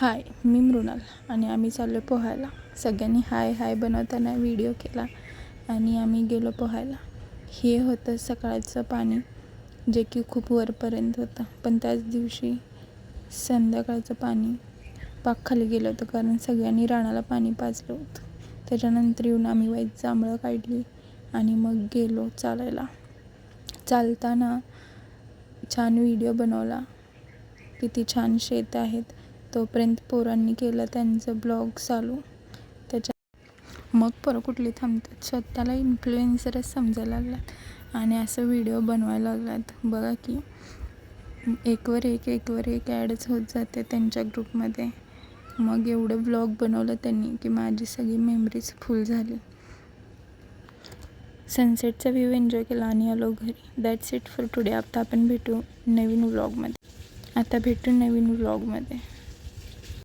हाय, मी मृणाल आणि आम्ही चाललो पोहायला. सगळ्यांनी हाय हाय बनवताना व्हिडिओ केला आणि आम्ही गेलो पोहायला. हे होतं सकाळचं पाणी, जे की खूप वरपर्यंत होतं. पण त्याच दिवशी संध्याकाळचं पाणी पाक खाली गेलं होतं, कारण सगळ्यांनी रानाला पाणी पाजलं होतं. त्याच्यानंतर येऊन आम्ही वाईट जांभळं काढली आणि मग गेलो चालायला. चालताना छान व्हिडिओ बनवला. किती छान शेत आहेत. तोपर्यंत पोरांनी केलं त्यांचं ब्लॉग चालू. मग पोरं कुठली थांबतात, स्वतःला इन्फ्लुएन्सरच समजायला लागलात आणि असं व्हिडिओ बनवायला लागलात. बघा की एकवर एक ॲडच होत जाते त्यांच्या ग्रुपमध्ये. मग एवढं ब्लॉग बनवलं त्यांनी की माझी सगळी मेमरीज फुल झाली. सनसेटचा व्ह्यू एन्जॉय केला आणि आलो घरी. That's it for today. आता आपण भेटू नवीन व्लॉगमध्ये.